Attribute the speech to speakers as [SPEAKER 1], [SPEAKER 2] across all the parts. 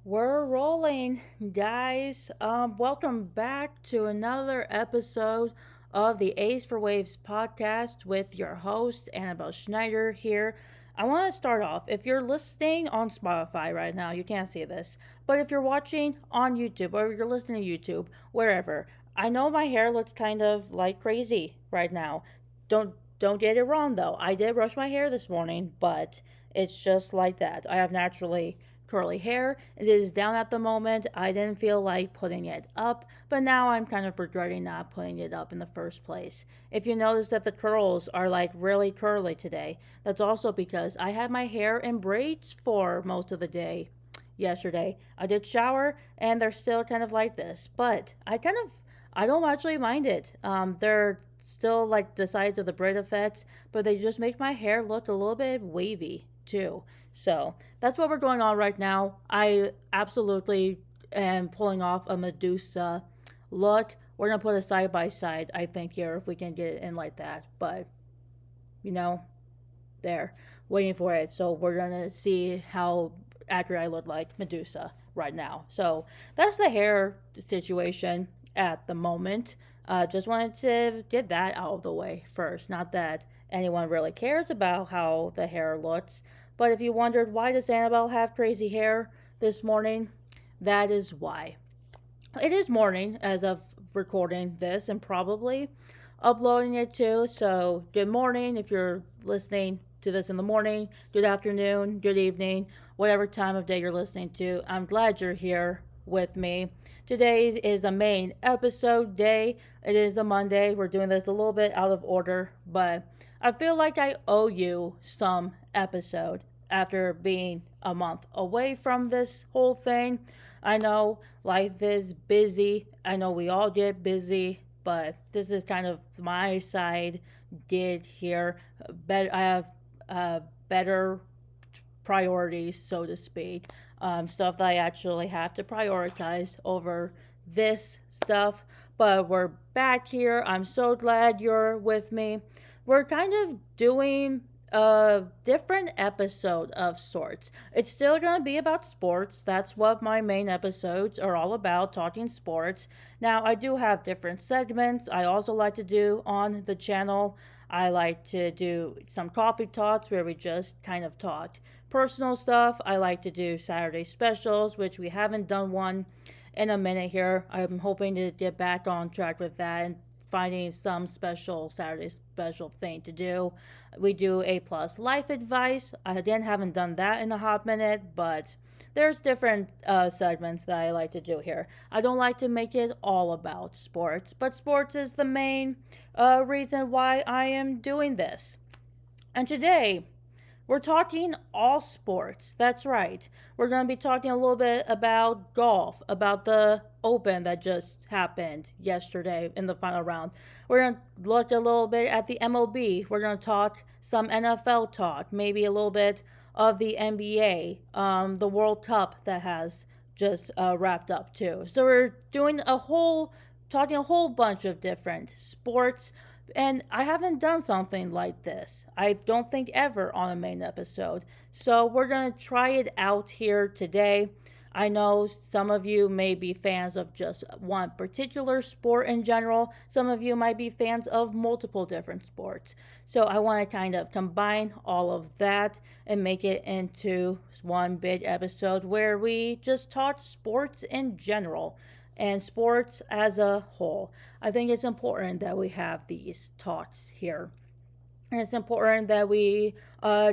[SPEAKER 1] We're rolling, guys. Welcome back to another episode of the Ace for Waves podcast with your host, Annabelle Schneider here. I want to start off. If you're listening on Spotify right now, you can't see this, but if you're watching on YouTube or you're listening to YouTube, wherever, I know my hair looks kind of like crazy right now. Don't get it wrong though. I did brush my hair this morning, but it's just like that. I have naturally curly hair. It is down at the moment. I didn't feel like putting it up, but now I'm kind of regretting not putting it up in the first place. If you notice that the curls are like really curly today, that's also because I had my hair in braids for most of the day yesterday. I did shower and they're still kind of like this, but I don't actually mind it. They're still like the sides of the braid effects, but they just make my hair look a little bit wavy too. So that's what we're going on right now. I absolutely am pulling off a Medusa look. We're gonna put a side by side, I think, here if we can get it in like that. But you know, there, waiting for it. So we're gonna see how accurate I look like Medusa right now. So that's the hair situation at the moment. Just wanted to get that out of the way first. Not that anyone really cares about how the hair looks, but if you wondered why does Annabelle have crazy hair this morning, that is why. It is morning as of recording this and probably uploading it too. So, good morning if you're listening to this in the morning, good afternoon, good evening, whatever time of day you're listening to. I'm glad you're here with me. Today is a main episode day. It is a Monday. We're doing this a little bit out of order, but I feel like I owe you some episode after being a month away from this whole thing. I know life is busy. I know we all get busy, but this is kind of my side gig here. I have better priorities, so to speak. Stuff that I actually have to prioritize over this stuff. But we're back here. I'm so glad you're with me. We're kind of doing a different episode of sorts. It's still going to be about sports. That's what my main episodes are all about, talking sports. Now, I do have different segments I also like to do on the channel. I like to do some coffee talks where we just kind of talk personal stuff. I like to do Saturday specials, which we haven't done one in a minute here. I'm hoping to get back on track with that and finding some special Saturday special thing to do. We do A plus life advice. I again haven't done that in a hot minute, but there's different segments that I like to do here. I don't like to make it all about sports, but sports is the main reason why I am doing this. And today, we're talking all sports. That's right. We're going to be talking a little bit about golf, about the Open that just happened yesterday in the final round. We're going to look a little bit at the MLB. We're going to talk some NFL talk, maybe a little bit of the NBA, the World Cup that has just wrapped up too. So we're doing talking a whole bunch of different sports, and I haven't done something like this. I don't think ever on a main episode. So we're going to try it out here today. I know some of you may be fans of just one particular sport in general. Some of you might be fans of multiple different sports. So I want to kind of combine all of that and make it into one big episode where we just talk sports in general and sports as a whole. I think it's important that we have these talks here. And it's important that we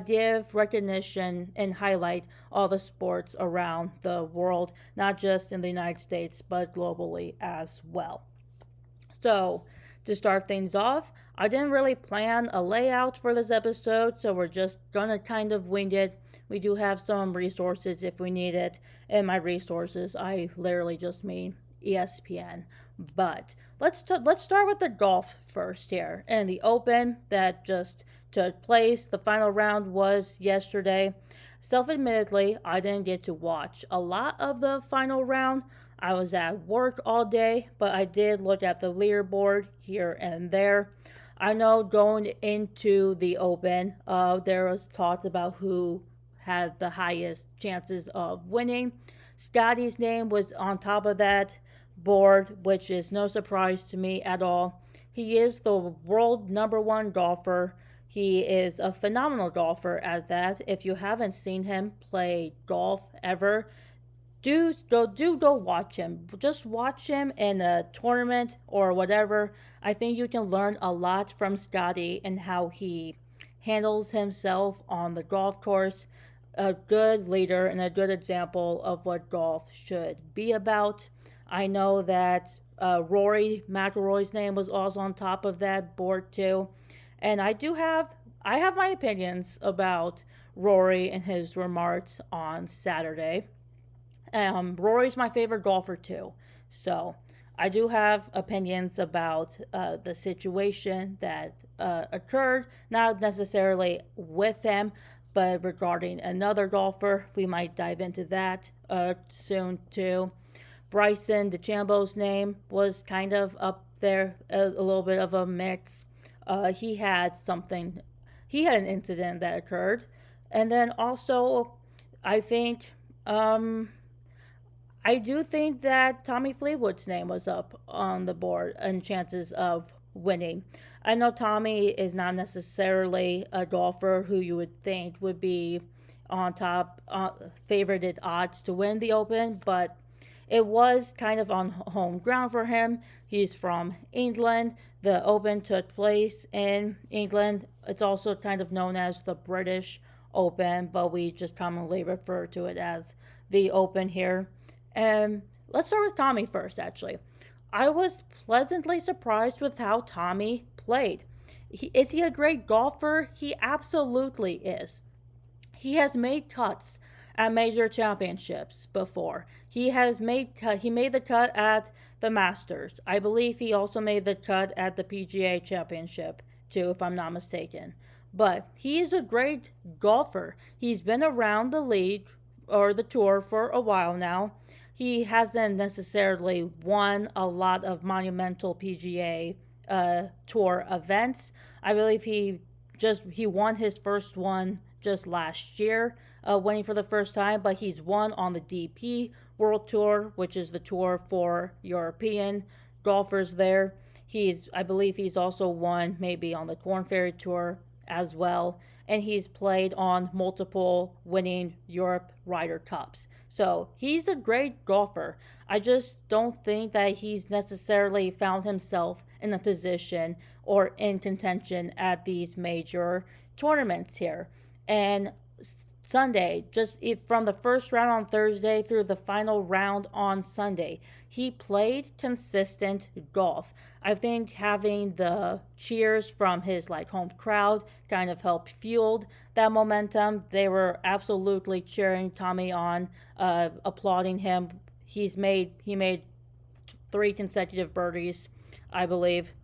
[SPEAKER 1] give recognition and highlight all the sports around the world, not just in the United States, but globally as well. So, to start things off, I didn't really plan a layout for this episode, so we're just gonna kind of wing it. We do have some resources if we need it, and my resources, I literally just mean ESPN. But let's start with the golf first here, and the Open that just took place. The final round was yesterday. Self-admittedly, I didn't get to watch a lot of the final round. I was at work all day, but I did look at the leaderboard here and there. I know going into the Open, there was talk about who had the highest chances of winning. Scotty's name was on top of that board, which is no surprise to me at all. He is the world number one golfer. He is a phenomenal golfer at that. If you haven't seen him play golf ever, do go watch him. Just watch him in a tournament or whatever. I think you can learn a lot from Scotty and how he handles himself on the golf course. A good leader and a good example of what golf should be about. I know that Rory McIlroy's name was also on top of that board too, and I have my opinions about Rory and his remarks on Saturday. Rory's my favorite golfer too. So I do have opinions about the situation that occurred, not necessarily with him, but regarding another golfer. We might dive into that soon too. Bryson DeChambeau's name was kind of up there, a little bit of a mix. He had something, he had an incident that occurred. And then also, I think I do think that Tommy Fleetwood's name was up on the board and chances of winning. I know Tommy is not necessarily a golfer who you would think would be on top, favorited odds to win the Open, but it was kind of on home ground for him. He's from England. The Open took place in England. It's also kind of known as the British Open, but we just commonly refer to it as the Open here. And let's start with Tommy first, actually. I was pleasantly surprised with how Tommy played. Is he a great golfer? He absolutely is. He has made cuts at major championships before. He made the cut at the Masters. I believe he also made the cut at the PGA Championship too, if I'm not mistaken. But he is a great golfer. He's been around the league or the tour for a while now. He hasn't necessarily won a lot of monumental PGA tour events. I believe he won his first one just last year, winning for the first time, but he's won on the DP World Tour, which is the tour for European golfers there. I believe he's also won maybe on the Corn Ferry Tour as well, and he's played on multiple winning Europe Ryder Cups. So he's a great golfer. I just don't think that he's necessarily found himself in a position or in contention at these major tournaments here. And Sunday, from the first round on Thursday through the final round on Sunday, he played consistent golf. I think having the cheers from his home crowd kind of helped fueled that momentum. They were absolutely cheering Tommy on, applauding him. He made 3 consecutive birdies, I believe.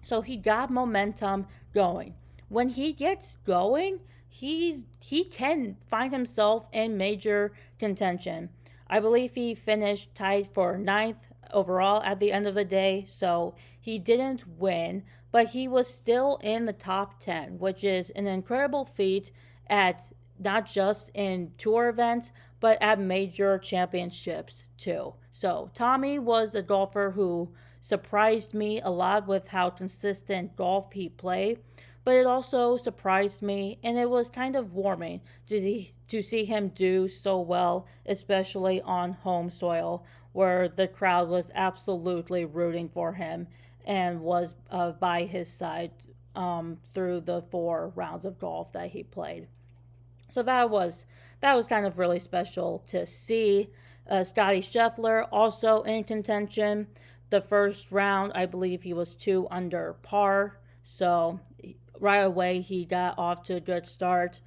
[SPEAKER 1] So he got momentum going. When he gets going, he can find himself in major contention. I believe he finished tied for ninth overall at the end of the day, so he didn't win, but he was still in the top 10, which is an incredible feat at not just in tour events, but at major championships too. So Tommy was a golfer who surprised me a lot with how consistent golf he played, but it also surprised me, and it was kind of warming to see him do so well, especially on home soil, where the crowd was absolutely rooting for him and was by his side through the 4 rounds of golf that he played. So that was kind of really special to see. Scotty Scheffler also in contention. The first round, I believe he was 2 under par, so right away he got off to a good start.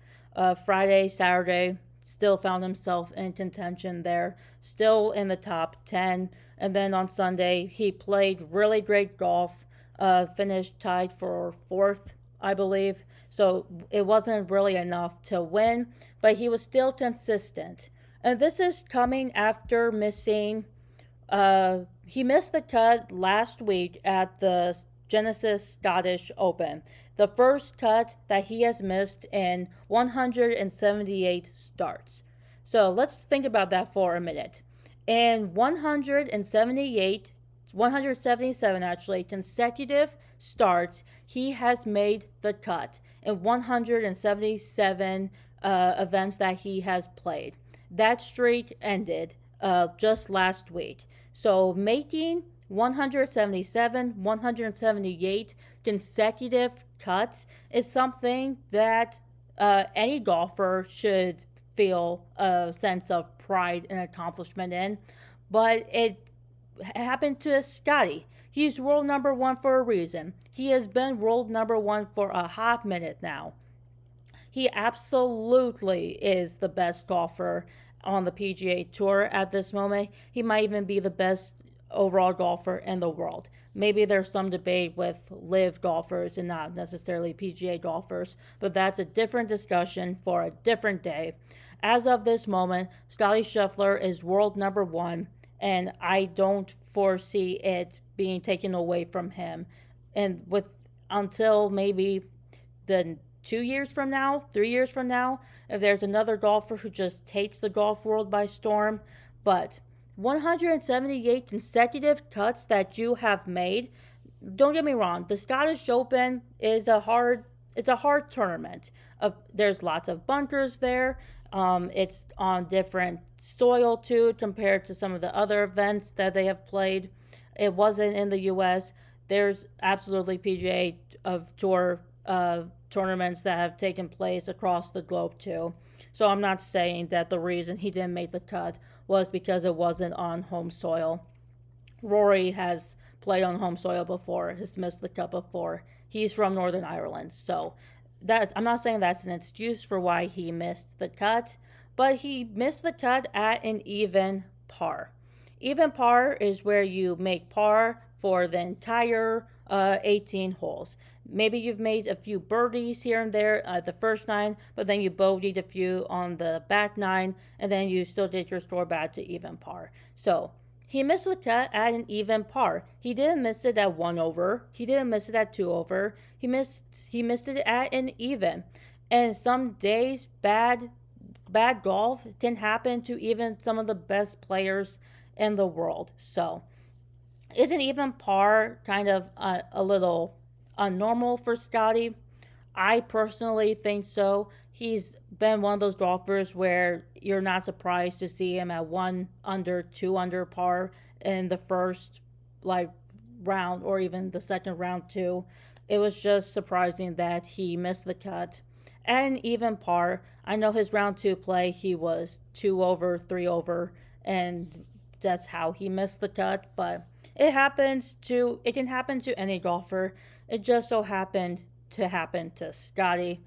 [SPEAKER 1] Friday, Saturday, still found himself in contention there, still in the top 10. And then on Sunday, he played really great golf, finished tied for 4th, I believe. So it wasn't really enough to win, but he was still consistent. And this is coming after he missed the cut last week at the Genesis Scottish Open, the first cut that he has missed in 178 starts. So let's think about that for a minute. In 177 actually consecutive starts, he has made the cut in 177 events that he has played. That streak ended just last week. So making 177, 178 consecutive cuts is something that any golfer should feel a sense of pride and accomplishment in. But it happened to Scotty. He's world number one for a reason. He has been world number one for a hot minute now. He absolutely is the best golfer on the PGA Tour at this moment. He might even be the best overall golfer in the world. Maybe there's some debate with live golfers and not necessarily PGA golfers, but that's a different discussion for a different day. As of this moment, Scotty Scheffler is world number one, and I don't foresee it being taken away from him. And with until maybe the 2 years from now, 3 years from now, if there's another golfer who just takes the golf world by storm. But 178 consecutive cuts that you have made, don't get me wrong, the Scottish Open is it's a hard tournament. There's lots of bunkers there. It's on different soil too compared to some of the other events that they have played. It wasn't in the U.S. There's absolutely PGA of Tour tournaments that have taken place across the globe too. So I'm not saying that the reason he didn't make the cut was because it wasn't on home soil. Rory has played on home soil before, has missed the cut before. He's from Northern Ireland, so that I'm not saying that's an excuse for why he missed the cut, but he missed the cut at an even par. Even par is where you make par for the entire 18 holes. Maybe you've made a few birdies here and there the first nine, but then you bogeyed a few on the back nine, and then you still did your score back to even par. So he missed the cut at an even par. He didn't miss it at 1 over. He didn't miss it at 2 over. He missed it at an even. And some days bad golf can happen to even some of the best players in the world. So isn't even par kind of a little unnormal for Scotty? I personally think so. He's been one of those golfers where you're not surprised to see him at 1 under, 2 under par in the first round or even the second round too. It was just surprising that he missed the cut. And even par, I know his round two play, he was 2 over, 3 over, and that's how he missed the cut. But it can happen to any golfer. It just so happened to happen to Scotty.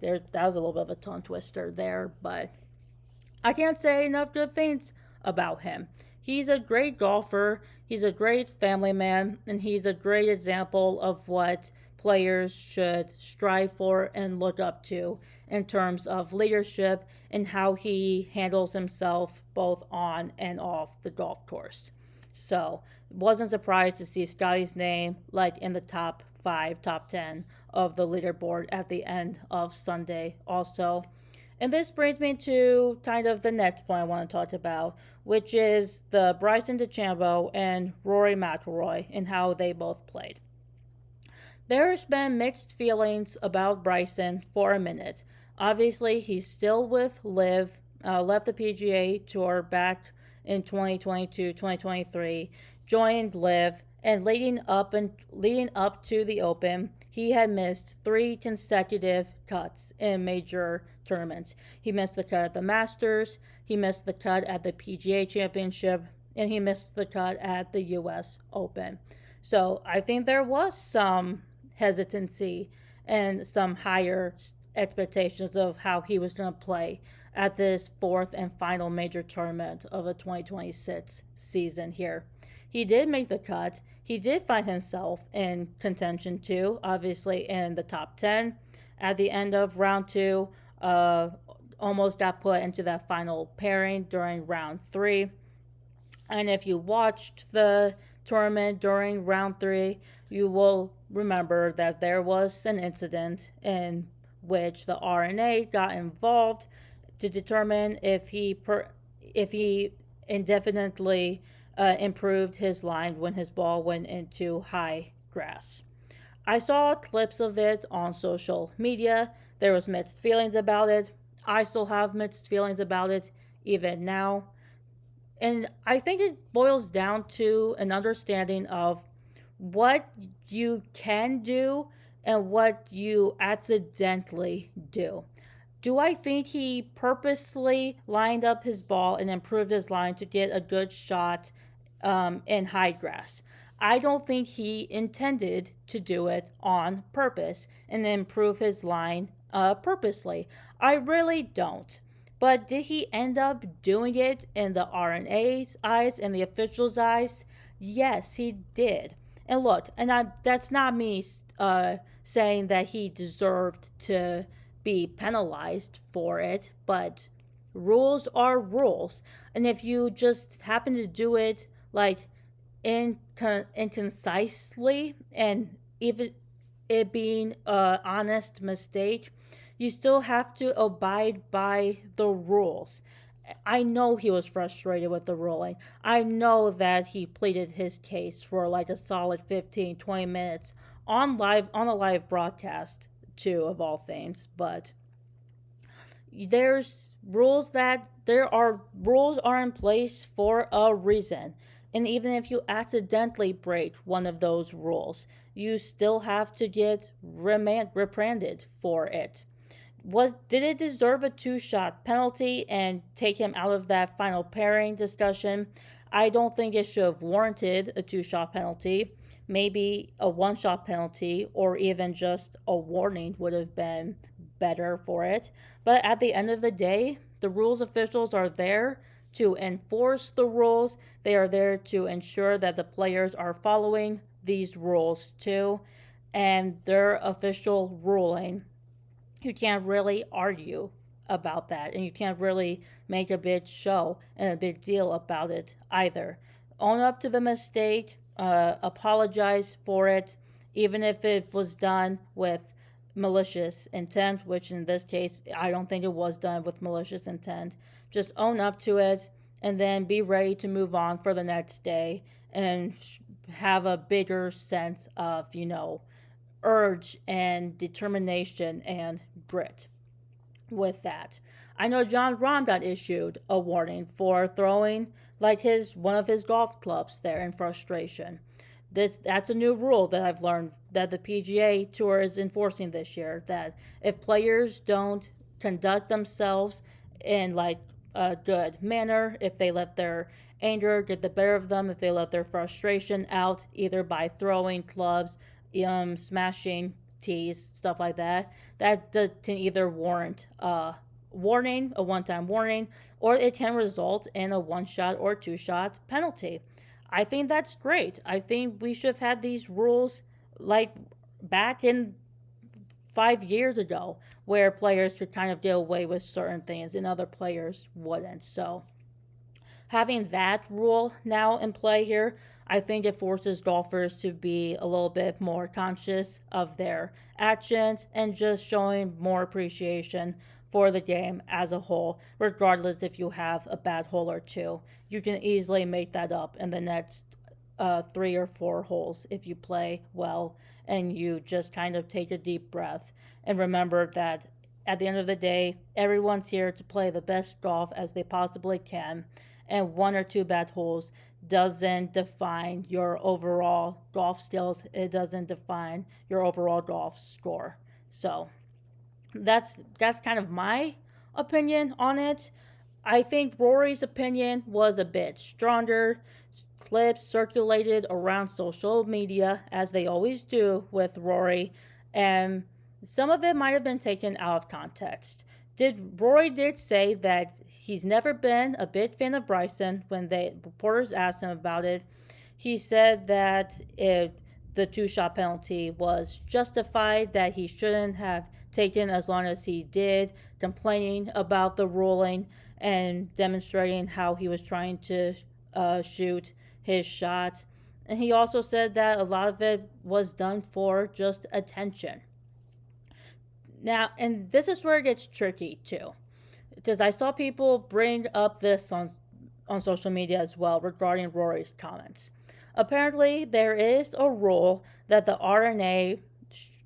[SPEAKER 1] That was a little bit of a tongue twister there, but I can't say enough good things about him. He's a great golfer, he's a great family man, and he's a great example of what players should strive for and look up to in terms of leadership and how he handles himself both on and off the golf course. So, wasn't surprised to see Scotty's name in the top 5, top 10 of the leaderboard at the end of Sunday also. And this brings me to kind of the next point I want to talk about, which is the Bryson DeChambeau and Rory McIlroy and how they both played. There's been mixed feelings about Bryson for a minute. Obviously, he's still with LIV, left the PGA Tour back in 2022, 2023, joined LIV, and leading up to the Open, he had missed 3 consecutive cuts in major tournaments. He missed the cut at the Masters, he missed the cut at the PGA Championship, and he missed the cut at the US Open. So I think there was some hesitancy and some higher expectations of how he was going to play at this 4th and final major tournament of the 2026 season here. He did make the cut. He did find himself in contention too, obviously in the top 10 at the end of round 2. Almost got put into that final pairing during round 3. And if you watched the tournament during round 3, you will remember that there was an incident in which the R&A got involved. to determine if he indefinitely improved his line when his ball went into high grass. I saw clips of it on social media. There was mixed feelings about it. I still have mixed feelings about it even now. And I think it boils down to an understanding of what you can do and what you accidentally do. Do I think he purposely lined up his ball and improved his line to get a good shot in high grass? I don't think he intended to do it on purpose and improve his line purposely. I really don't. But did he end up doing it in the RNA's eyes and the officials' eyes? Yes, he did. And look, that's not me saying that he deserved to be penalized for it, but rules are rules. And if you just happen to do it like inconcisely and even it being an honest mistake, you still have to abide by the rules. I know he was frustrated with the ruling. I know that he pleaded his case for like a solid 15, 20 minutes on a live broadcast too, of all things. But there are rules are in place for a reason. And even if you accidentally break one of those rules, you still have to get reprimanded for it. Did it deserve a two-shot penalty and take him out of that final pairing discussion? I don't think it should have warranted a two-shot penalty. Maybe a one-shot penalty or even just a warning would have been better for it. But at the end of the day, the rules officials are there to enforce the rules. They are there to ensure that the players are following these rules too. And their official ruling, you can't really argue about that, and you can't really make a big show and a big deal about it either. Own up to the mistake, apologize for it, even if it was done with malicious intent, which in this case, I don't think it was done with malicious intent. Just own up to it and then be ready to move on for the next day and have a bigger sense of, urge and determination and grit with that. I know John Rahm got issued a warning for throwing like one of his golf clubs there in frustration. That's a new rule that I've learned that the PGA Tour is enforcing this year, that if players don't conduct themselves in like a good manner, if they let their anger get the better of them, if they let their frustration out either by throwing clubs, smashing tees, stuff like that, that can either warrant a warning, a one-time warning, or it can result in a one-shot or two-shot penalty. I think that's great. I think we should have had these rules like back in 5 years ago, where players could kind of get away with certain things and other players wouldn't. So having that rule now in play here, I think it forces golfers to be a little bit more conscious of their actions and just showing more appreciation for the game as a whole, regardless if you have a bad hole or two. You can easily make that up in the next 3 or 4 holes if you play well and you just kind of take a deep breath and remember that at the end of the day, everyone's here to play the best golf as they possibly can, and 1 or 2 bad holes doesn't define your overall golf skills. It doesn't define your overall golf score. So that's kind of my opinion on it. I think Rory's opinion was a bit stronger. Clips circulated around social media, as they always do with Rory, and some of it might have been taken out of context. Rory did say that he's never been a big fan of Bryson. When reporters asked him about it, he said that the two-shot penalty was justified, that he shouldn't have taken as long as he did, complaining about the ruling and demonstrating how he was trying to shoot his shot. And he also said that a lot of it was done for just attention. Now, and this is where it gets tricky too. because I saw people bring up this on social media as well regarding Rory's comments. Apparently, there is a rule that the RNA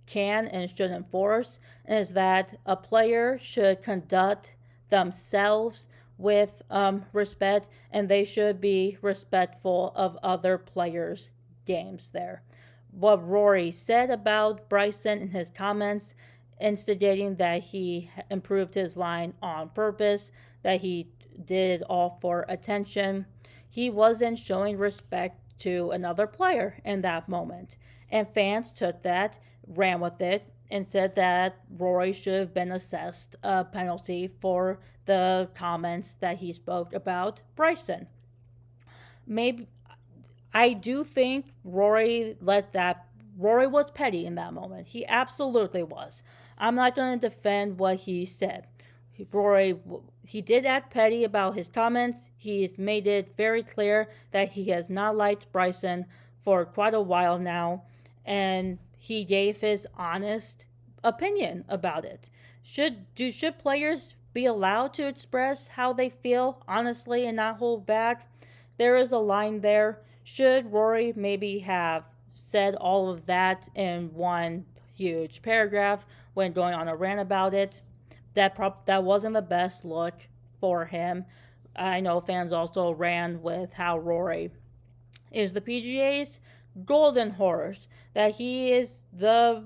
[SPEAKER 1] can and should enforce, and is that a player should conduct themselves with respect, and they should be respectful of other players' games there. What Rory said about Bryson in his comments, instigating that he improved his line on purpose, that he did it all for attention. He wasn't showing respect to another player in that moment. And fans took that, ran with it, and said that Rory should have been assessed a penalty for the comments that he spoke about Bryson. Maybe I do think Rory was petty in that moment. He absolutely was. I'm not going to defend what he said. Rory, he did act petty about his comments. He's made it very clear that he has not liked Bryson for quite a while now, and he gave his honest opinion about it. Should players be allowed to express how they feel honestly and not hold back? There is a line there. Should Rory maybe have said all of that in one huge paragraph when going on a rant about it? That wasn't the best look for him. I know fans also ran with how Rory is the PGA's golden horse, that he is the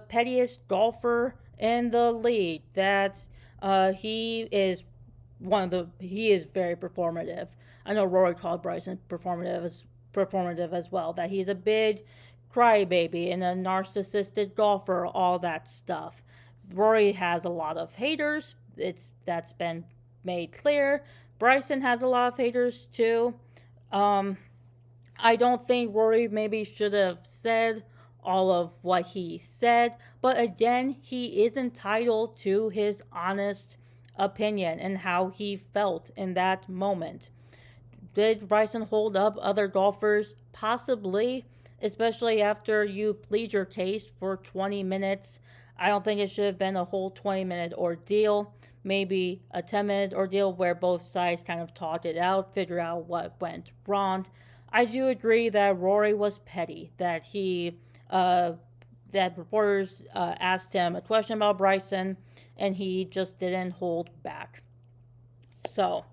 [SPEAKER 1] pettiest golfer in the league, that he is he is very performative. I know Rory called Bryson performative as well, that he's a big crybaby and a narcissistic golfer, all that stuff. Rory has a lot of haters. That's been made clear. Bryson has a lot of haters too. I don't think Rory maybe should have said all of what he said, but again, he is entitled to his honest opinion and how he felt in that moment. Did Bryson hold up other golfers? Possibly, especially after you plead your case for 20 minutes. I don't think it should have been a whole 20-minute ordeal. Maybe a 10-minute ordeal where both sides kind of talked it out, figure out what went wrong. I do agree that Rory was petty, that that reporters asked him a question about Bryson, and he just didn't hold back. So,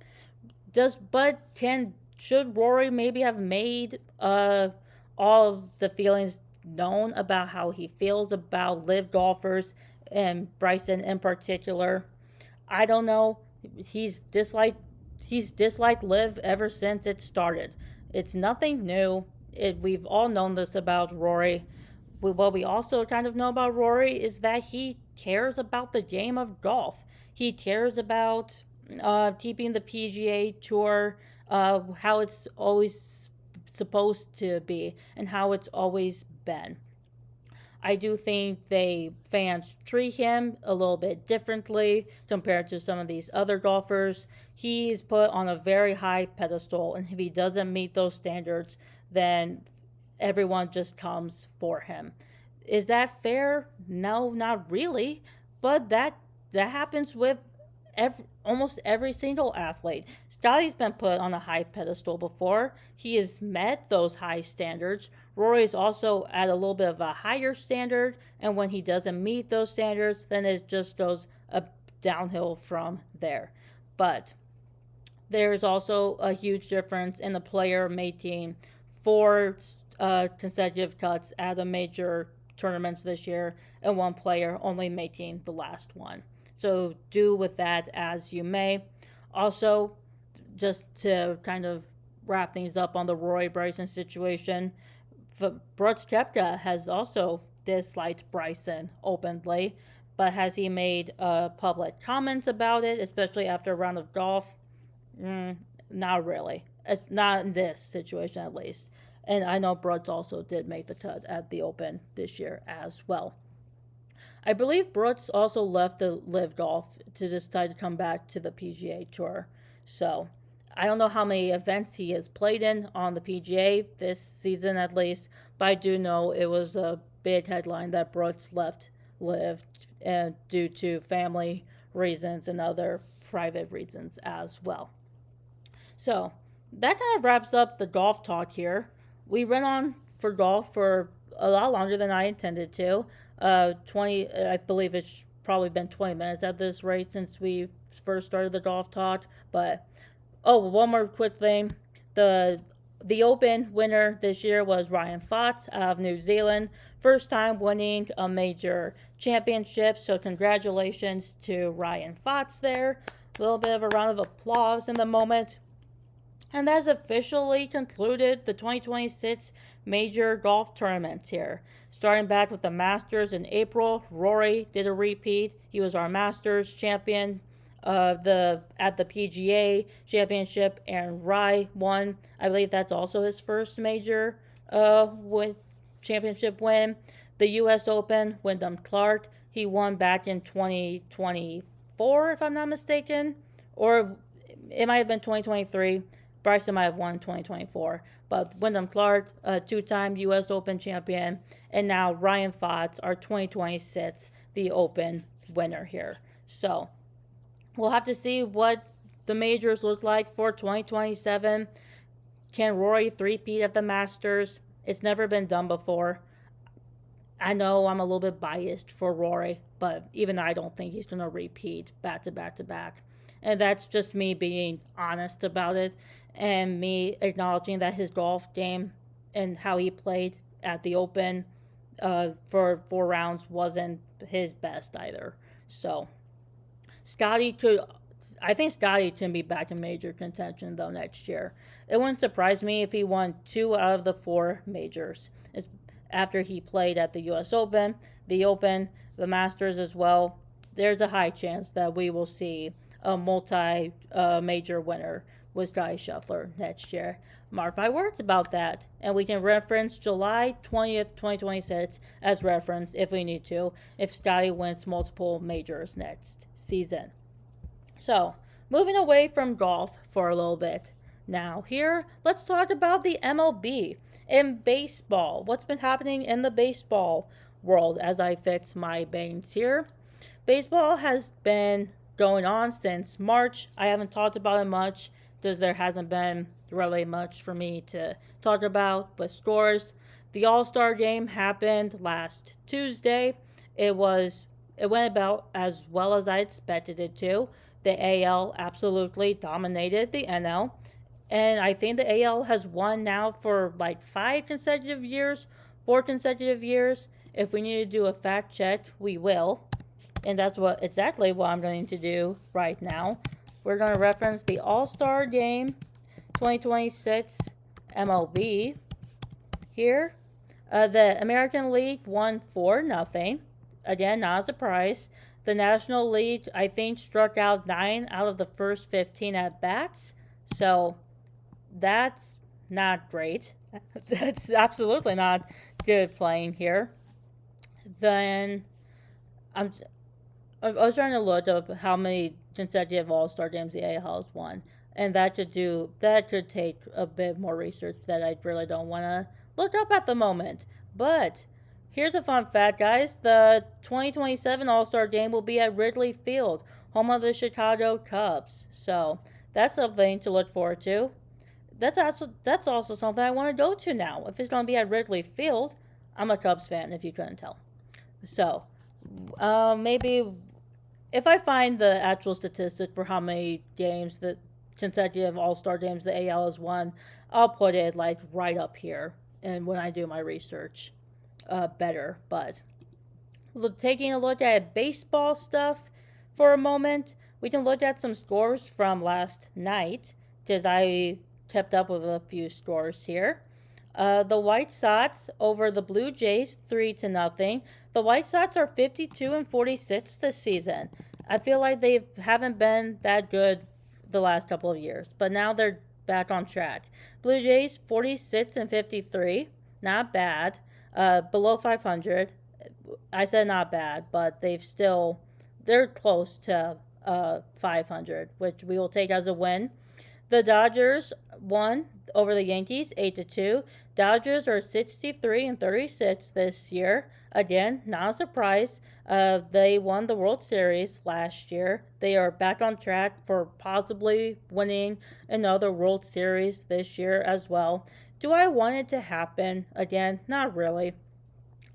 [SPEAKER 1] should Rory maybe have made all of the feelings known about how he feels about live golfers and Bryson in particular? I don't know. He's disliked live ever since it started. It's nothing new. We've all known this about Rory. What we also kind of know about Rory is that he cares about the game of golf. He cares about keeping the PGA Tour how it's always supposed to be and how it's always been. I do think fans treat him a little bit differently compared to some of these other golfers. He's put on a very high pedestal, and if he doesn't meet those standards, then everyone just comes for him. Is that fair? No, not really. But that happens with almost every single athlete. Scotty's been put on a high pedestal before. He has met those high standards. Rory's also at a little bit of a higher standard, and when he doesn't meet those standards, then it just goes downhill from there. But there's also a huge difference in the player making 4 consecutive cuts at a major tournaments this year, and one player only making the last one. So do with that as you may. Also, just to kind of wrap things up on the Rory Bryson situation, Brooks Koepka has also disliked Bryson openly, but has he made public comments about it, especially after a round of golf? Not really. It's not in this situation, at least. And I know Brooks also did make the cut at the Open this year as well. I believe Brooks also left the Live Golf to decide to come back to the PGA Tour. So I don't know how many events he has played in on the PGA this season at least, but I do know it was a big headline that Brooks left Live due to family reasons and other private reasons as well. So that kind of wraps up the golf talk here. We went on for golf for a lot longer than I intended to. 20, I believe it's probably been 20 minutes at this rate since we first started the golf talk. But oh, one more quick thing. The the Open winner this year was Ryan Fox of New Zealand. First time winning a major championship. So congratulations to Ryan Fox there. A little bit of a round of applause in the moment. And that has officially concluded the 2026 major golf tournaments here. Starting back with the Masters in April, Rory did a repeat. He was our Masters champion at the PGA Championship, and Rye won. I believe that's also his first major championship win. The U.S. Open, Wyndham Clark, he won back in 2024, if I'm not mistaken, or it might have been 2023. Bryson might have won 2024. But Wyndham Clark, a two-time U.S. Open champion, and now Ryan Fox, our 2026, the Open winner here. So we'll have to see what the majors look like for 2027. Can Rory three-peat at the Masters? It's never been done before. I know I'm a little bit biased for Rory, but even I don't think he's going to repeat back to back to back. And that's just me being honest about it and me acknowledging that his golf game and how he played at the Open for 4 rounds wasn't his best either. So I think Scotty can be back in major contention though next year. It wouldn't surprise me if he won 2 out of the 4 majors after he played at the U.S. Open, the Open, the Masters as well. There's a high chance that we will see a multi-major winner with Scotty Scheffler next year. Mark my words about that. And we can reference July 20th, 2026 as reference if we need to, if Scotty wins multiple majors next season. So, moving away from golf for a little bit. Now here, let's talk about the MLB and baseball. What's been happening in the baseball world as I fix my bangs here. Baseball has been going on since March. I haven't talked about it much because there hasn't been really much for me to talk about with scores. The All-Star game happened last Tuesday. It went about as well as I expected it to. The AL absolutely dominated the NL. And I think the AL has won now for like 4 consecutive years. If we need to do a fact check, we will. And that's exactly what I'm going to do right now. We're going to reference the All-Star Game 2026 MLB here. The American League won 4-0. Again, not a surprise. The National League, I think, struck out 9 out of the first 15 at-bats. So that's not great. That's absolutely not good playing here. Then I was trying to look up how many consecutive All-Star games the AL has won, and that could take a bit more research that I really don't want to look up at the moment. But here's a fun fact, guys. The 2027 All-Star game will be at Wrigley Field, home of the Chicago Cubs. So that's something to look forward to. That's also something I want to go to now. If it's going to be at Wrigley Field, I'm a Cubs fan, if you couldn't tell. So maybe if I find the actual statistic for how many games that consecutive All-Star games the AL has won, I'll put it like right up here. And when I do my research, better. But taking a look at baseball stuff for a moment, we can look at some scores from last night because I kept up with a few scores here. The White Sox over the Blue Jays 3-0. The White Sox are 52-46 this season. I feel like they haven't been that good the last couple of years, but now they're back on track. Blue Jays 46-53, not bad. Below 500. I said not bad, but they're close to 500, which we will take as a win. The Dodgers won over the Yankees 8-2. Dodgers are 63-36 this year. Again, not a surprise. They won the World Series last year. They are back on track for possibly winning another World Series this year as well. Do I want it to happen again? Not really.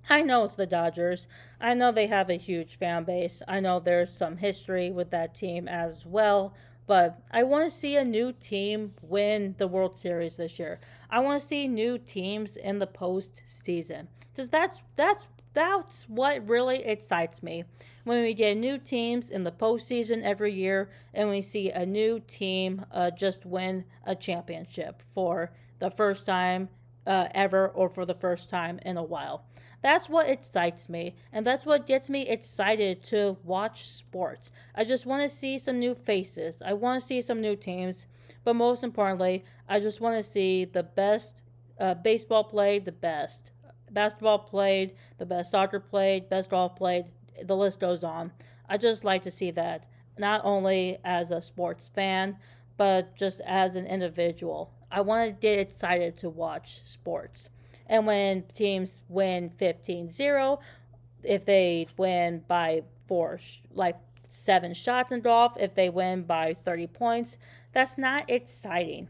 [SPEAKER 1] I know it's the Dodgers. I know they have a huge fan base. I know there's some history with that team as well. But I want to see a new team win the World Series this year. I want to see new teams in the postseason. Because that's what really excites me. When we get new teams in the postseason every year, and we see a new team just win a championship for the first time ever, or for the first time in a while. That's what excites me, and that's what gets me excited to watch sports. I just want to see some new faces. I want to see some new teams, but most importantly, I just want to see the best baseball played, the best basketball played, the best soccer played, best golf played. The list goes on. I just like to see that, not only as a sports fan, but just as an individual. I want to get excited to watch sports. And when teams win 15-0, if they win by like 7 shots in golf, if they win by 30 points, that's not exciting.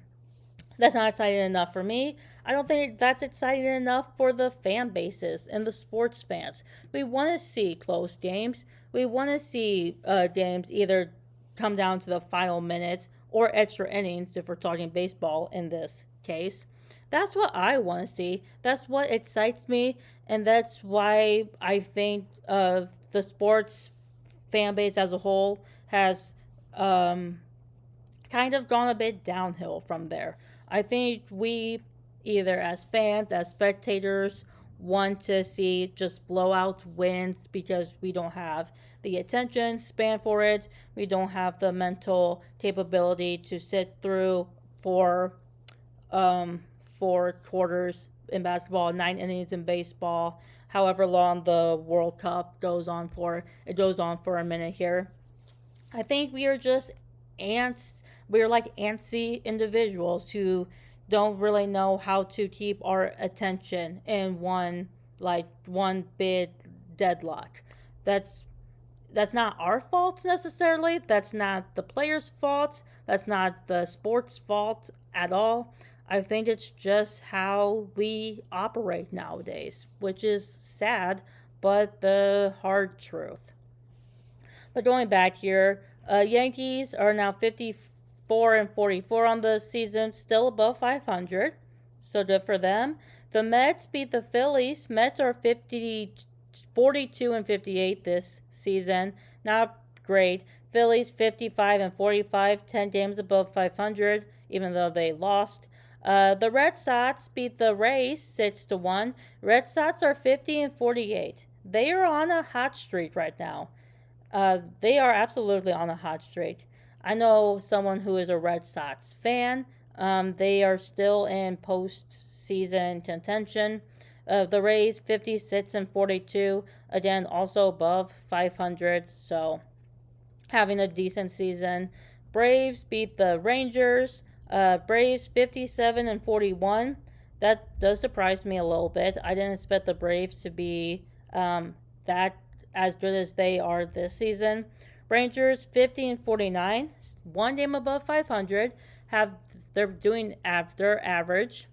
[SPEAKER 1] That's not exciting enough for me. I don't think that's exciting enough for the fan bases and the sports fans. We want to see close games. We want to see games either come down to the final minute or extra innings if we're talking baseball in this case. That's what I want to see. That's what excites me, and that's why I think the sports fan base as a whole has kind of gone a bit downhill from there. I think we, either as fans, as spectators, want to see just blowout wins because we don't have the attention span for it. We don't have the mental capability to sit through for 4 quarters in basketball, 9 innings in baseball, however long the World Cup goes on for. It goes on for a minute here. I think we are just ants. We're like antsy individuals who don't really know how to keep our attention in one big deadlock. That's not our fault necessarily. That's not the players' fault. That's not the sports' fault at all. I think it's just how we operate nowadays, which is sad, but the hard truth. But going back here, Yankees are now 54-44 on the season, still above 500. So good for them. The Mets beat the Phillies. Mets are 42-58 this season. Not great. Phillies 55-45, 10 games above 500, even though they lost. The Red Sox beat the Rays 6-1. Red Sox are 50-48. They are on a hot streak right now. They are absolutely on a hot streak. I know someone who is a Red Sox fan. They are still in postseason contention. The Rays 56-42, again also above 500, so having a decent season. Braves beat the Rangers. Braves 57-41. That does surprise me a little bit. I didn't expect the Braves to be that as good as they are this season. Rangers 50-49, 1 game above 500. They're doing after average.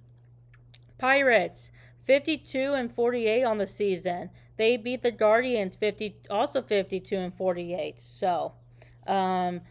[SPEAKER 1] Pirates 52-48 on the season. They beat the Guardians 52-48. So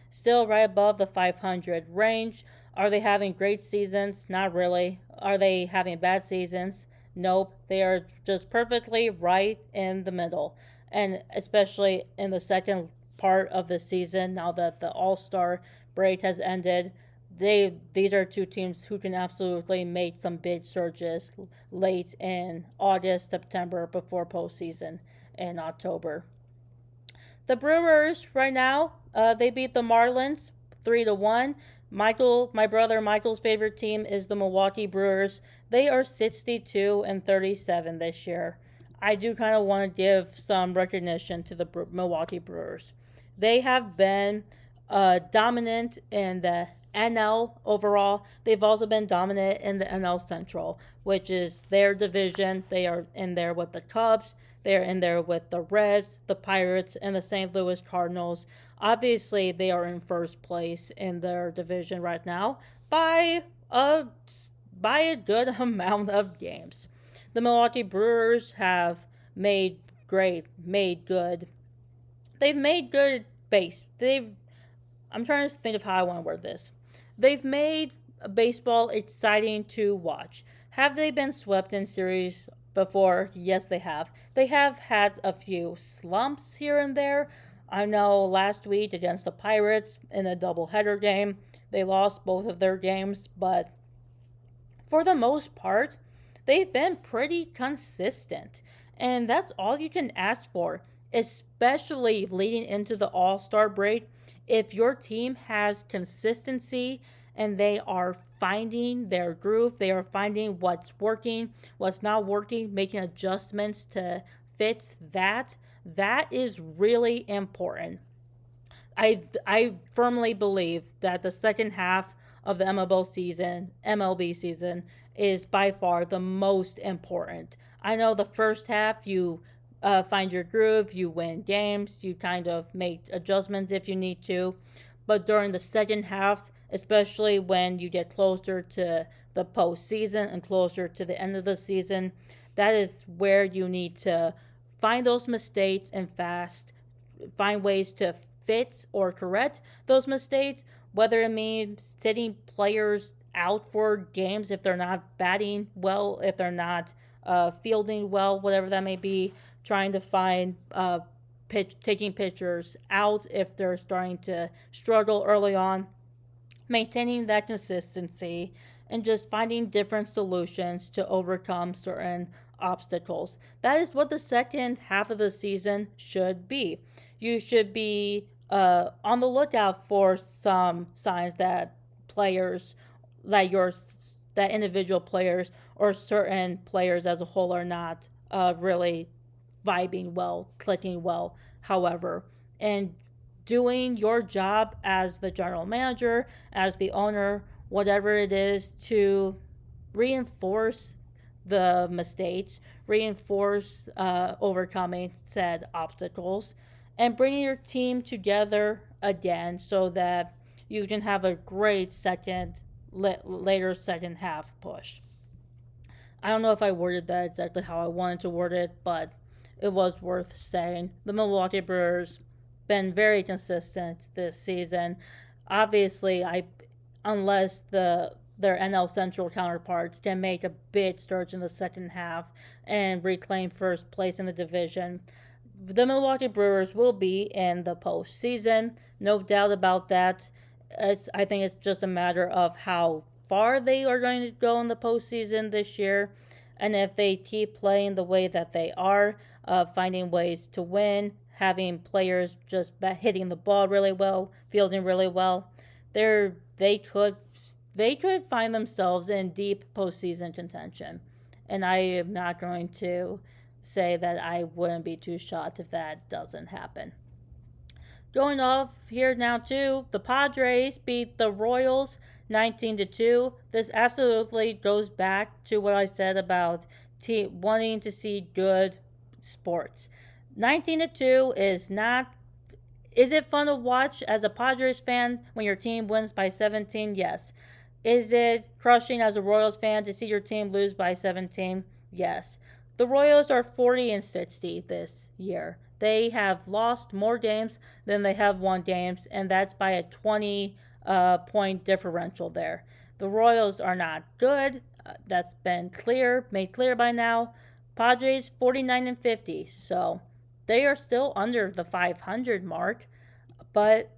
[SPEAKER 1] still right above the 500 range. Are they having great seasons? Not really. Are they having bad seasons? Nope. They are just perfectly right in the middle. And especially in the second part of the season, now that the All-Star break has ended, these are two teams who can absolutely make some big surges late in August, September, before postseason in October. The Brewers right now, they beat the Marlins 3-1. My brother Michael's favorite team is the Milwaukee Brewers. They are 62-37 this year. I do kind of want to give some recognition to the Milwaukee Brewers. They have been dominant in the NL overall. They've also been dominant in the NL Central, which is their division. They are in there with the Cubs. They're in there with the Reds, the Pirates, and the St. Louis Cardinals. Obviously, they are in first place in their division right now by a by a good amount of games. The Milwaukee Brewers have made made good. They've made good base. They've I'm trying to think of how I want to word this. They've made baseball exciting to watch. Have they been swept in series before? Yes, they have. They have had a few slumps here and there. I know last week against the Pirates in a doubleheader game, they lost both of their games, but for the most part, they've been pretty consistent. And that's all you can ask for, especially leading into the All Star break. If your team has consistency and they are finding their groove, they are finding what's working, what's not working, making adjustments to fit that is really important. I firmly believe that the second half of the MLB season is by far the most important. I know the first half you find your groove, you win games, you kind of make adjustments if you need to, but during the second half, especially when you get closer to the postseason and closer to the end of the season, that is where you need to find those mistakes and find ways to fix or correct those mistakes, whether it means sitting players out for games if they're not batting well, if they're not fielding well, whatever that may be, trying to find taking pitchers out if they're starting to struggle early on, maintaining that consistency, and just finding different solutions to overcome certain obstacles. That is what the second half of the season should be. You should be on the lookout for some signs that players, that your that individual players or certain players as a whole are not really vibing well, clicking well, however, and doing your job as the general manager, as the owner, whatever it is, to reinforce the mistakes, reinforce overcoming said obstacles, and bringing your team together again so that you can have a great later second half push. I don't know if I worded that exactly how I wanted to word it, but it was worth saying. The Milwaukee Brewers been very consistent this season. Obviously, unless their NL Central counterparts can make a big surge in the second half and reclaim first place in the division, the Milwaukee Brewers will be in the postseason. No doubt about that. I think it's just a matter of how far they are going to go in the postseason this year. And if they keep playing the way that they are, finding ways to win, having players just hitting the ball really well, fielding really well, they could find themselves in deep postseason contention. And I am not going to say that I wouldn't be too shocked if that doesn't happen. Going off here now too, the Padres beat the Royals 19-2. This absolutely goes back to what I said about wanting to see good sports. 19-2 is not. Is it fun to watch as a Padres fan when your team wins by 17? Yes. Is it crushing as a Royals fan to see your team lose by 17? Yes. The Royals are 40-60 this year. They have lost more games than they have won games, and that's by a 20 point differential there. The Royals are not good. That's been made clear by now. Padres 49-50, so they are still under the 500 mark, but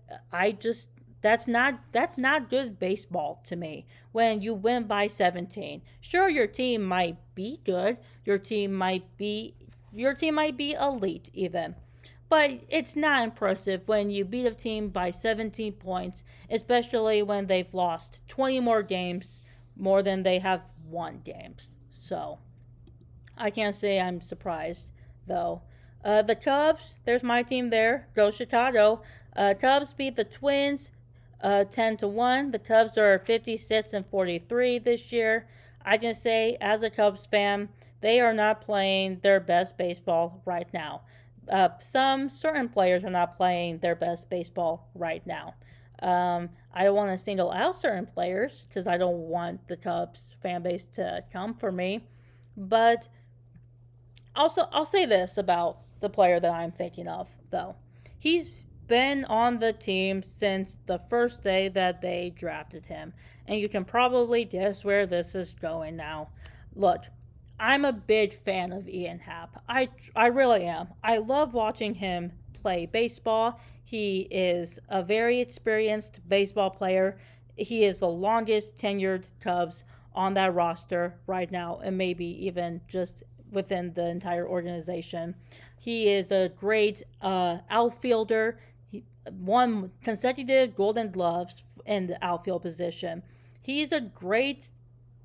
[SPEAKER 1] that's not good baseball to me when you win by 17. Sure, your team might be good. Your team might be elite even. But it's not impressive when you beat a team by 17 points, especially when they've lost 20 more games more than they have won games. So, I can't say I'm surprised, though. The Cubs, there's my team there. Go Chicago. Cubs beat the Twins 10-1. The Cubs are 56-43 this year. I can say, as a Cubs fan, they are not playing their best baseball right now. Some certain players are not playing their best baseball right now. I don't want to single out certain players because I don't want the Cubs fan base to come for me. But also, I'll say this about the player that I'm thinking of, though. He's been on the team since the first day that they drafted him, and you can probably guess where this is going now. Look, I'm a big fan of Ian Happ. I really am. I love watching him play baseball. He is a very experienced baseball player. He is the longest tenured Cubs on that roster right now, and maybe even just within the entire organization. He is a great outfielder. He won consecutive Golden Gloves in the outfield position. He's a great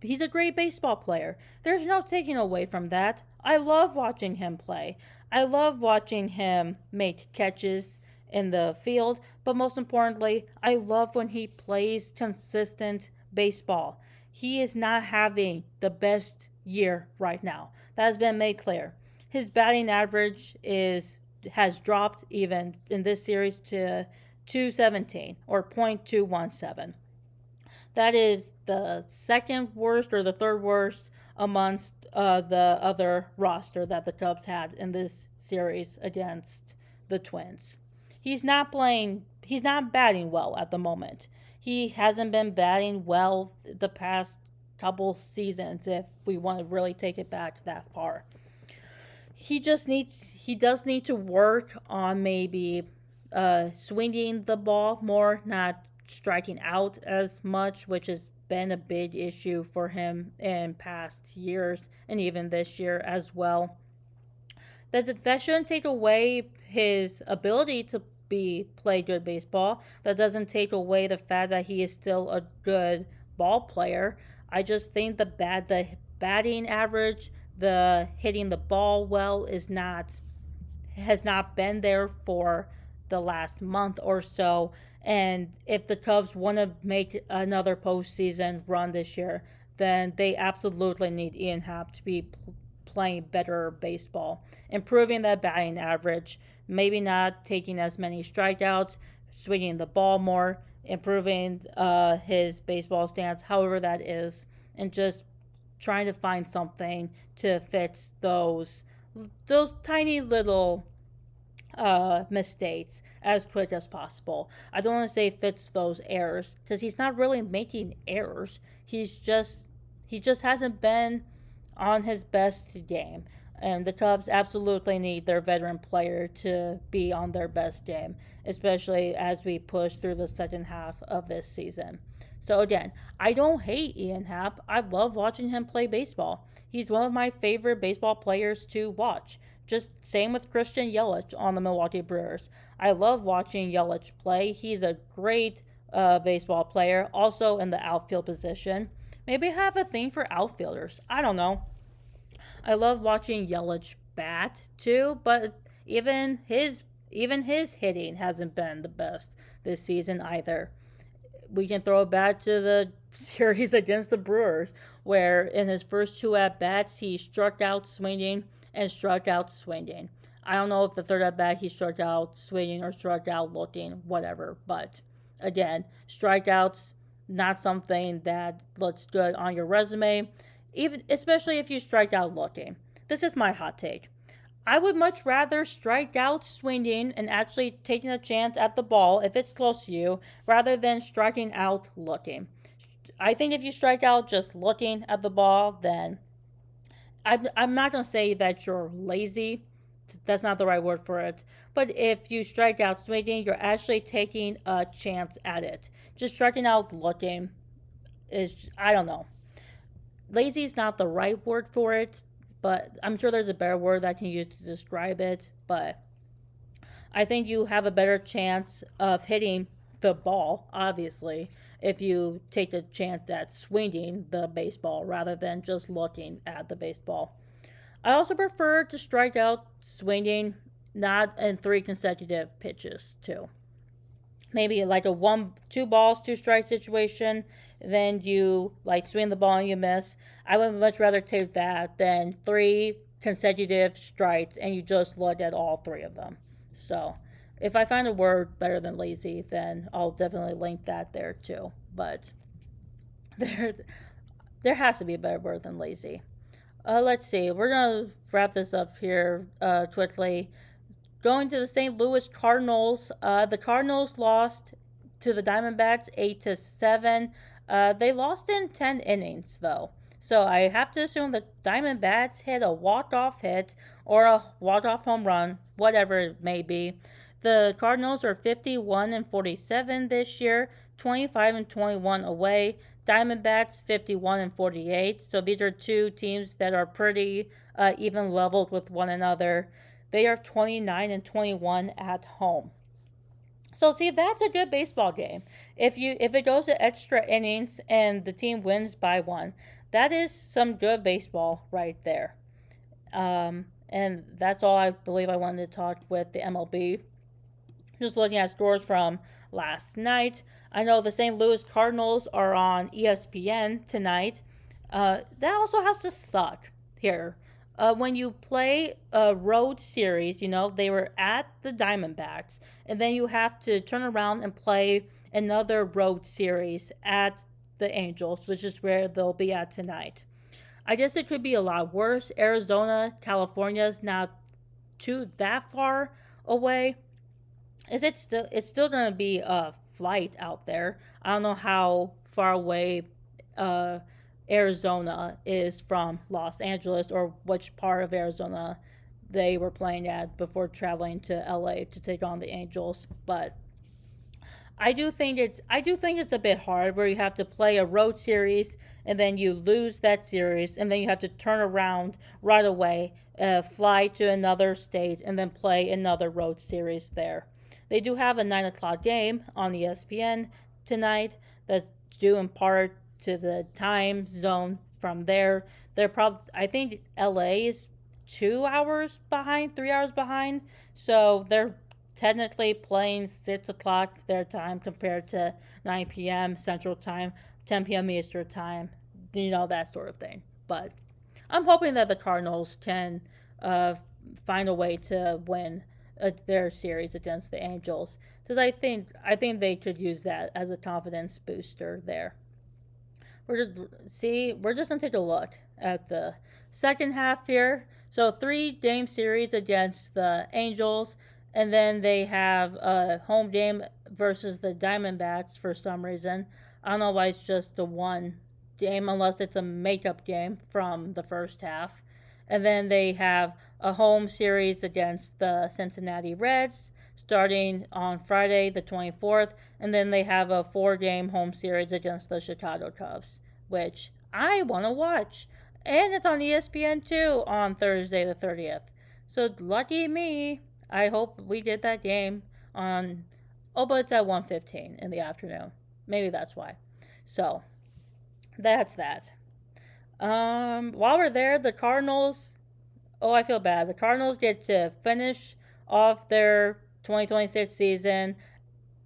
[SPEAKER 1] he's a great baseball player. There's no taking away from that. I love watching him play. I love watching him make catches in the field, but most importantly, I love when he plays consistent baseball. He is not having the best year right now. That has been made clear. His batting average is has dropped even in this series to 217 or .217. That is the second worst or the third worst amongst the other roster that the Cubs had in this series against the Twins. He's not batting well at the moment. He hasn't been batting well the past couple seasons if we want to really take it back that far. He does need to work on maybe swinging the ball more, not striking out as much, which has been a big issue for him in past years and even this year as well. That shouldn't take away his ability to be play good baseball. That doesn't take away the fact that he is still a good ball player. I just think the batting average, the hitting the ball well is not has not been there for the last month or so. And if the Cubs want to make another postseason run this year, then they absolutely need Ian Happ to be playing better baseball, improving that batting average, maybe not taking as many strikeouts, swinging the ball more, improving his baseball stance, however that is, and just trying to find something to fix those tiny little mistakes as quick as possible. I don't want to say fix those errors because he's not really making errors. He just hasn't been on his best game. And the Cubs absolutely need their veteran player to be on their best game, especially as we push through the second half of this season. So again, I don't hate Ian Happ. I love watching him play baseball. He's one of my favorite baseball players to watch. Just same with Christian Yelich on the Milwaukee Brewers. I love watching Yelich play. He's a great baseball player, also in the outfield position. Maybe have a thing for outfielders. I don't know. I love watching Yelich bat too, but even his hitting hasn't been the best this season either. We can throw it back to the series against the Brewers, where in his first two at bats he struck out swinging and struck out swinging. I don't know if the third at bat he struck out swinging or struck out looking, whatever. But again, strikeouts not something that looks good on your resume, even especially if you strike out looking. This is my hot take. I would much rather strike out swinging and actually taking a chance at the ball if it's close to you rather than striking out looking. I think if you strike out just looking at the ball, then I'm not going to say that you're lazy. That's not the right word for it. But if you strike out swinging, you're actually taking a chance at it. Just striking out looking is, I don't know. Lazy is not the right word for it, but I'm sure there's a better word that I can use to describe it. But I think you have a better chance of hitting the ball, obviously, if you take a chance at swinging the baseball rather than just looking at the baseball. I also prefer to strike out swinging, not in 3 consecutive pitches, too. maybe like a one, two balls, two strike situation, then you like swing the ball and you miss. I would much rather take that than three consecutive strikes and you just look at all three of them. So if I find a word better than lazy, then I'll definitely link that there too. But there, there has to be a better word than lazy. Let's see. We're gonna wrap this up here quickly. Going to the St. Louis Cardinals. The Cardinals lost to the Diamondbacks 8-7. They lost in 10 innings though, so I have to assume the Diamondbacks hit a walk-off hit or a walk-off home run, whatever it may be. The Cardinals are 51-47 this year, 25-21 away. Diamondbacks 51-48. So these are two teams that are pretty even leveled with one another. They are 29-21 at home. So see, that's a good baseball game. If it goes to extra innings and the team wins by one, that is some good baseball right there. And that's all I believe I wanted to talk with the MLB. Just looking at scores from last night, I know the St. Louis Cardinals are on ESPN tonight. That also has to suck here. When you play a road series, they were at the Diamondbacks, and then you have to turn around and play another road series at the Angels, which is where they'll be at tonight. I guess it could be a lot worse. Arizona, California is not too that far away. Is it still? It's still going to be a flight out there. I don't know how far away uh, Arizona is from Los Angeles or which part of Arizona they were playing at before traveling to LA to take on the Angels. But I do think it's a bit hard where you have to play a road series and then you lose that series and then you have to turn around right away, fly to another state and then play another road series there. They do have a 9 o'clock game on ESPN tonight that's due in part to the time zone from there. They're probably I think LA is 2 hours behind, 3 hours behind, so they're technically playing 6 o'clock their time compared to 9 p.m. Central Time, 10 p.m. Eastern Time, that sort of thing. But I'm hoping that the Cardinals can uh, find a way to win their series against the Angels because I think they could use that as a confidence booster there. We're just gonna take a look at the second half here. So 3 game series against the Angels, and then they have a home game versus the Diamondbacks for some reason. I don't know why it's just the one game unless it's a makeup game from the first half. And then they have a home series against the Cincinnati Reds starting on Friday the 24th, and then they have a 4 game home series against the Chicago Cubs, which I want to watch. And it's on ESPN too on Thursday the 30th. So lucky me. I hope we get that game on. Oh, but it's at 1:15 in the afternoon. Maybe that's why. So that's that. While we're there, the Cardinals. Oh, I feel bad. The Cardinals get to finish off their 2026 season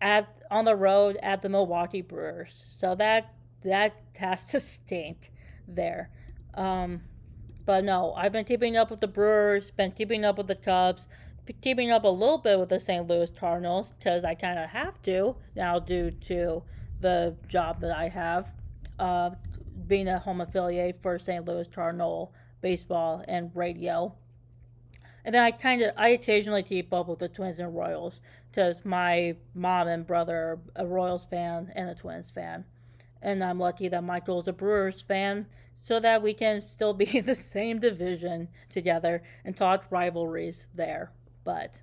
[SPEAKER 1] at on the road at the Milwaukee Brewers. So that has to stink there. Um, but no, I've been keeping up with the Brewers, been keeping up with the Cubs, keeping up a little bit with the St. Louis Cardinals because I kind of have to now due to the job that I have, uh, being a home affiliate for St. Louis Cardinal baseball and radio. And then I occasionally keep up with the Twins and Royals because my mom and brother are a Royals fan and a Twins fan. And I'm lucky that Michael's a Brewers fan so that we can still be in the same division together and talk rivalries there. But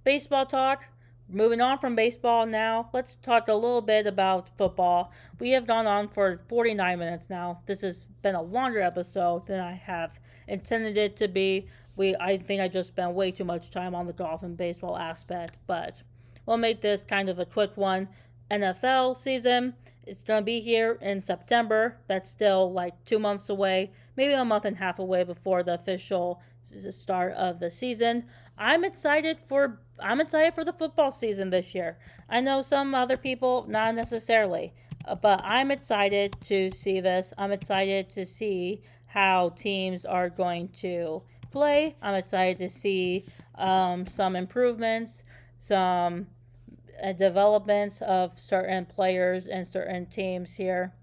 [SPEAKER 1] baseball talk, moving on from baseball now, let's talk a little bit about football. We have gone on for 49 minutes now. This has been a longer episode than I have intended it to be. I think I just spent way too much time on the golf and baseball aspect, but we'll make this kind of a quick one. NFL season, it's going to be here in September. That's still like 2 months away, maybe a month and a half away before the official start of the season. I'm excited for I'm excited for the football season this year. I know some other people not necessarily, but I'm excited to see this. I'm excited to see how teams are going to play. I'm excited to see some improvements, some developments of certain players and certain teams here.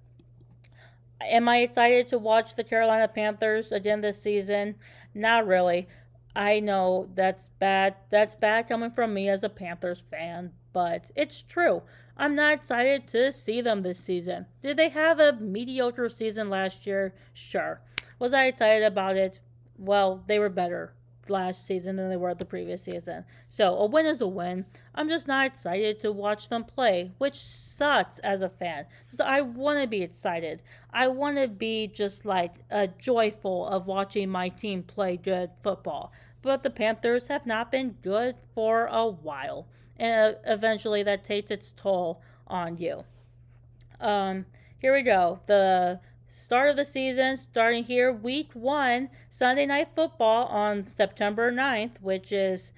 [SPEAKER 1] Am I excited to watch the Carolina Panthers again this season? Not really. I know that's bad. That's bad coming from me as a Panthers fan, but it's true. I'm not excited to see them this season. Did they have a mediocre season last year? Sure. Was I excited about it? Well, they were better last season than they were the previous season. So a win is a win. I'm just not excited to watch them play, which sucks as a fan. So I want to be excited. I want to be just like joyful of watching my team play good football. But the Panthers have not been good for a while. And eventually that takes its toll on you. Here we go. The start of the season starting here, week 1, Sunday Night Football on September 9th, which is,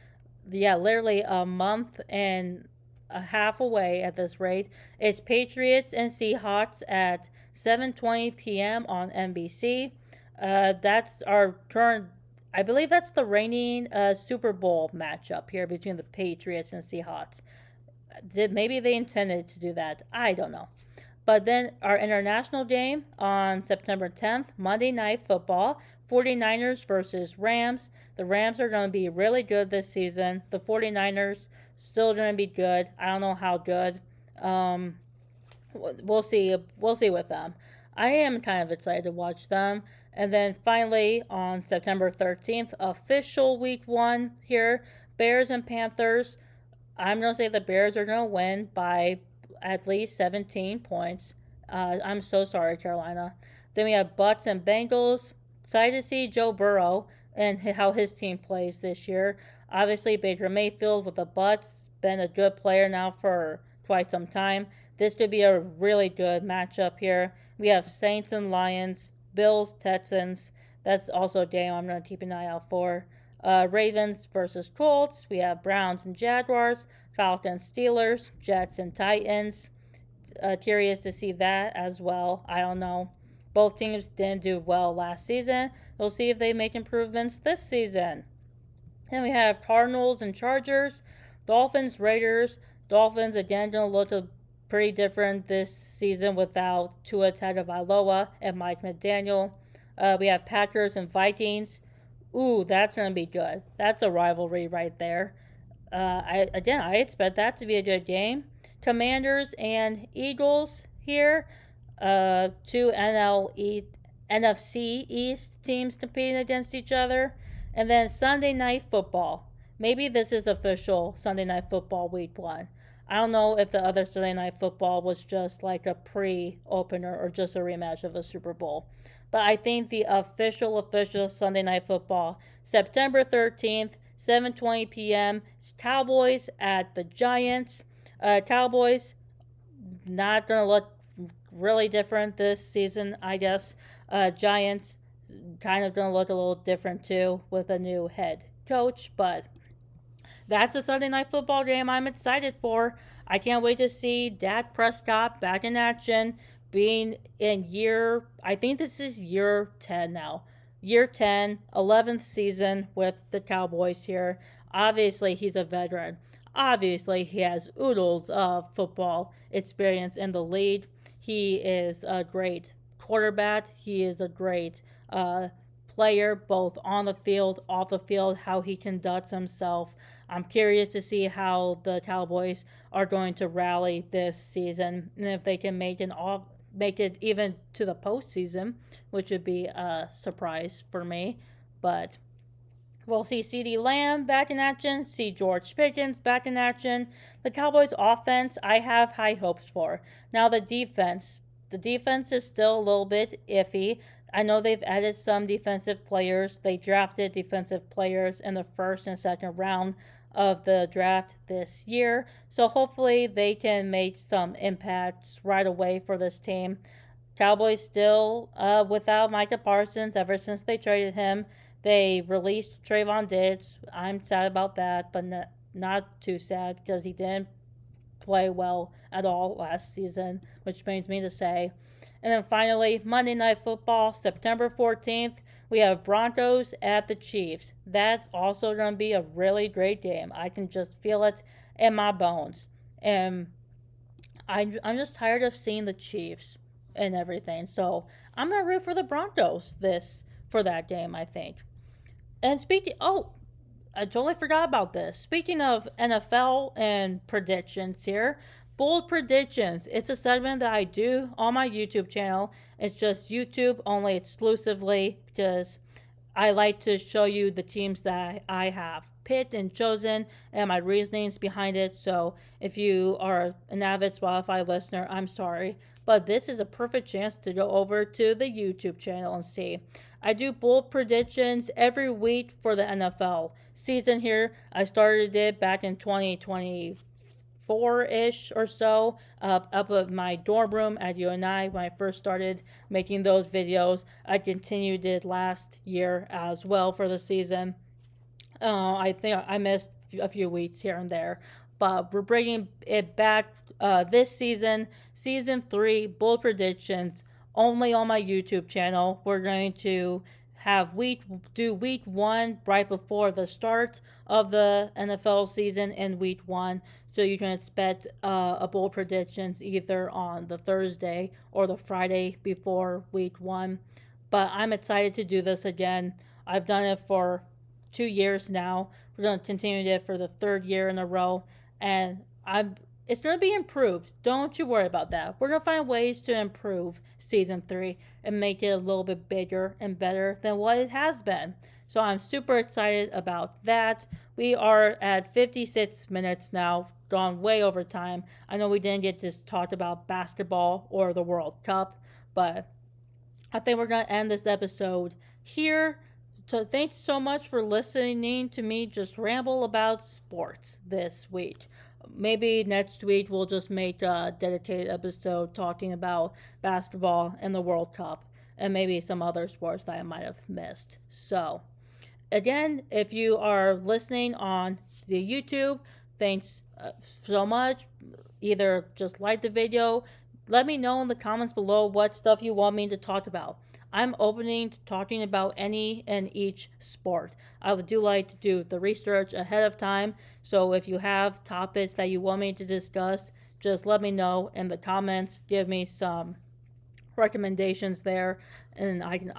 [SPEAKER 1] yeah, literally a month and a half away at this rate. It's Patriots and Seahawks at 7:20 p.m. on NBC. That's our current, I believe that's the reigning Super Bowl matchup here between the Patriots and Seahawks. Maybe they intended to do that. I don't know. But then our international game on September 10th, Monday Night Football, 49ers versus Rams. The Rams are going to be really good this season. The 49ers still going to be good. I don't know how good. We'll see. We'll see with them. I am kind of excited to watch them. And then finally on September 13th, official week 1 here, Bears and Panthers. I'm going to say the Bears are going to win by at least 17 points. I'm so sorry, Carolina. Then we have Bucks and Bengals. Excited to see Joe Burrow and how his team plays this year. Obviously, Baker Mayfield with the Bucks, been a good player now for quite some time. This could be a really good matchup here. We have Saints and Lions, Bills, Texans. That's also a game I'm going to keep an eye out for. Ravens versus Colts. We have Browns and Jaguars, Falcons, Steelers, Jets and Titans. Curious to see that as well. I don't know. Both teams didn't do well last season. We'll see if they make improvements this season. Then we have Cardinals and Chargers, Dolphins, Raiders. Dolphins again going to look pretty different this season without Tua Tagovailoa and Mike McDaniel. We have Packers and Vikings. Ooh, that's going to be good. That's a rivalry right there. I expect that to be a good game. Commanders and Eagles here. Two NFC East teams competing against each other. And then Sunday Night Football. Maybe this is official Sunday Night Football week 1. I don't know if the other Sunday Night Football was just like a pre-opener or just a rematch of the Super Bowl. But I think the official Sunday Night Football, September 13th, 7:20 p.m. It's Cowboys at the Giants. Cowboys not going to look really different this season, I guess. Giants kind of going to look a little different too with a new head coach. But that's a Sunday Night Football game I'm excited for. I can't wait to see Dak Prescott back in action, being in I think this is year 10 now. Year 10, 11th season with the Cowboys here. Obviously, he's a veteran. Obviously, he has oodles of football experience in the league. He is a great quarterback. He is a great player, both on the field, off the field, how he conducts himself. I'm curious to see how the Cowboys are going to rally this season and if they can make it even to the postseason, which would be a surprise for me. But we'll see CeeDee Lamb back in action, see George Pickens back in action. The Cowboys offense, I have high hopes for. Now the defense is still a little bit iffy. I know they've added some defensive players. They drafted defensive players in the first and second round of the draft this year. So hopefully they can make some impacts right away for this team. Cowboys still without Micah Parsons ever since they traded him. They released Trayvon Diggs. I'm sad about that, but not too sad because he didn't play well at all last season, which pains me to say. And then finally, Monday Night Football, September 14th, we have Broncos at the Chiefs. That's also going to be a really great game. I can just feel it in my bones. And I'm just tired of seeing the Chiefs and everything. So I'm going to root for the Broncos for that game, I think. And I totally forgot about this. Speaking of NFL and predictions here, bold predictions. It's a segment that I do on my YouTube channel. It's just YouTube only exclusively because I like to show you the teams that I have picked and chosen and my reasonings behind it. So if you are an avid Spotify listener, I'm sorry. But this is a perfect chance to go over to the YouTube channel and see. I do bold predictions every week for the NFL season here. I started it back in 2024-ish or so, up at my dorm room at UNI when I first started making those videos. I continued it last year as well for the season. I think I missed a few weeks here and there, but we're bringing it back this season, season 3, bold predictions, only on my YouTube channel. We're going to do week 1 right before the start of the NFL season in week 1. So you can expect a bold predictions either on the Thursday or the Friday before week 1. But I'm excited to do this again. I've done it for 2 years now. We're going to continue it for the 3rd year in a row. And it's going to be improved. Don't you worry about that. We're going to find ways to improve season 3 and make it a little bit bigger and better than what it has been. So I'm super excited about that. We are at 56 minutes now, gone way over time. I know we didn't get to talk about basketball or the World Cup, but I think we're going to end this episode here. So thanks so much for listening to me just ramble about sports this week. Maybe next week we'll just make a dedicated episode talking about basketball and the World Cup and maybe some other sports that I might have missed. So, again, if you are listening on the YouTube, thanks so much. Either just like the video, let me know in the comments below what stuff you want me to talk about. I'm opening to talking about any and each sport. I do like to do the research ahead of time, so if you have topics that you want me to discuss, just let me know in the comments. Give me some recommendations there, and I can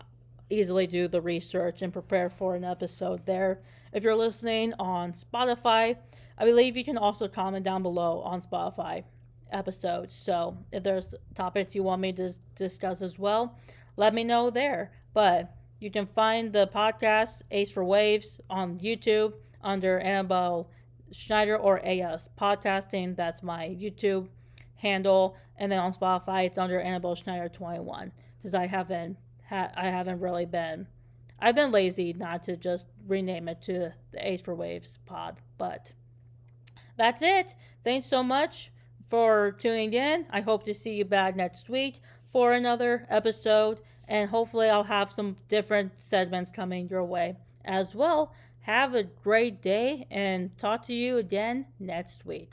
[SPEAKER 1] easily do the research and prepare for an episode there. If you're listening on Spotify, I believe you can also comment down below on Spotify episodes. So if there's topics you want me to discuss as well, let me know there. But you can find the podcast Ace for Waves on YouTube under Annabelle Schneider or AS Podcasting. That's my YouTube handle. And then on Spotify, it's under Annabelle Schneider 21 because I haven't really been. I've been lazy not to just rename it to the Ace for Waves pod. But that's it. Thanks so much for tuning in. I hope to see you back next week for another episode, and hopefully I'll have some different segments coming your way as well. Have a great day, and talk to you again next week.